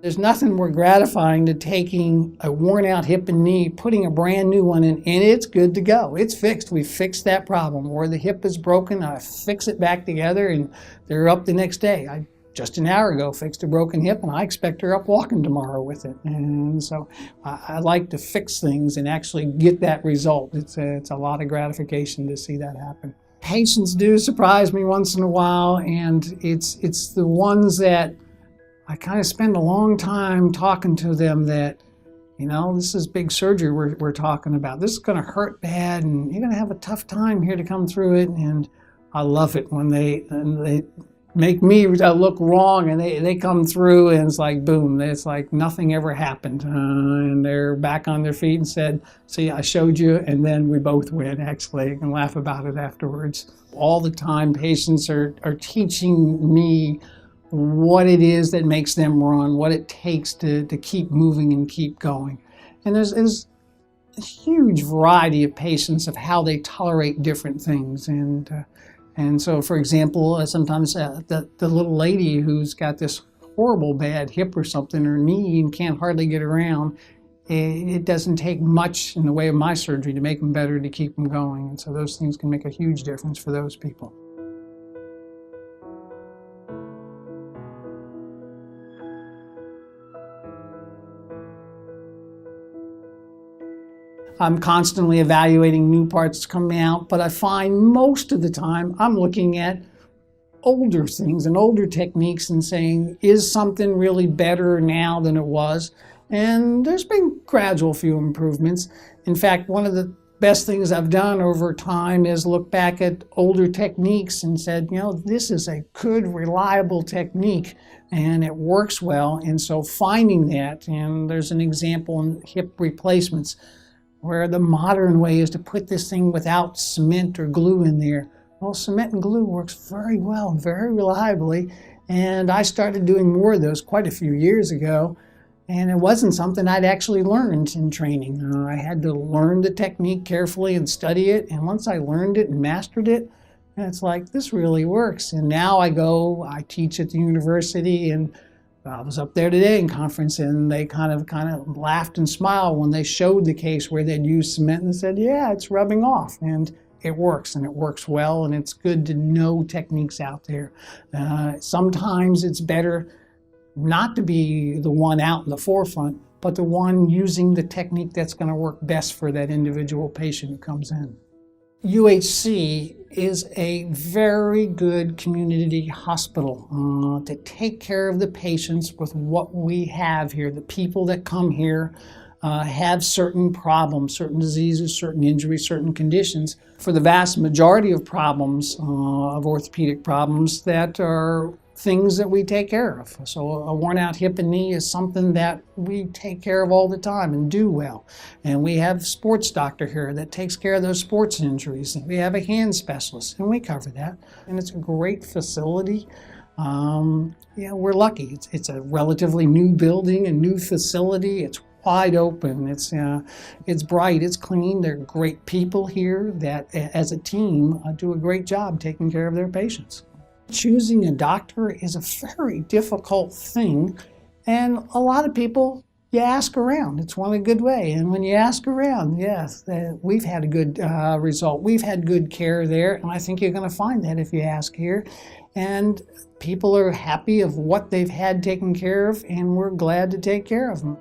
There's nothing more gratifying than taking a worn out hip and knee, putting a brand new one in, and it's good to go. It's fixed. We fixed that problem. Or the hip is broken, I fix it back together, and they're up the next day. I just an hour ago fixed a broken hip, and I expect her up walking tomorrow with it. And so I like to fix things and actually get that result. It's a lot of gratification to see that happen. Patients do surprise me once in a while, and it's the ones that I kind of spend a long time talking to them that, you know, this is big surgery we're talking about. This is going to hurt bad, and you're going to have a tough time here to come through it. And I love it when they make me look wrong, and they come through, and it's like, boom, it's like nothing ever happened. And they're back on their feet and said, see, I showed you, and then we both win, actually, and laugh about it afterwards. All the time, patients are teaching me what it is that makes them run, what it takes to keep moving and keep going. And there's a huge variety of patients of how they tolerate different things. And so, for example, sometimes the little lady who's got this horrible bad hip or something, or knee, and can't hardly get around, it doesn't take much in the way of my surgery to make them better, to keep them going. And so those things can make a huge difference for those people. I'm constantly evaluating new parts coming out, but I find most of the time I'm looking at older things and older techniques and saying, is something really better now than it was? And there's been gradual few improvements. In fact, one of the best things I've done over time is look back at older techniques and said, you know, this is a good, reliable technique and it works well. And so finding that, and there's an example in hip replacements, where the modern way is to put this thing without cement or glue in there. Well, cement and glue works very well and very reliably, and I started doing more of those quite a few years ago, and it wasn't something I'd actually learned in training. I had to learn the technique carefully and study it, and once I learned it and mastered it, it's like, this really works. And now I teach at the university, and I was up there today in conference, and they kind of laughed and smiled when they showed the case where they'd used cement, and said, yeah, it's rubbing off, and it works, and it works well, and it's good to know techniques out there. Sometimes it's better not to be the one out in the forefront, but the one using the technique that's going to work best for that individual patient who comes in. UHC is a very good community hospital to take care of the patients with what we have here. The people that come here have certain problems, certain diseases, certain injuries, certain conditions. For the vast majority of problems, of orthopedic problems, that are things that we take care of. So a worn out hip and knee is something that we take care of all the time and do well. And we have a sports doctor here that takes care of those sports injuries. And we have a hand specialist, and we cover that. And it's a great facility. Yeah, we're lucky. It's a relatively new building, a new facility. It's wide open. It's bright. It's clean. There are great people here that, as a team, do a great job taking care of their patients. Choosing a doctor is a very difficult thing, and a lot of people, you ask around. It's one good way, and when you ask around, yes, we've had a good result. We've had good care there, and I think you're going to find that if you ask here. And people are happy of what they've had taken care of, and we're glad to take care of them.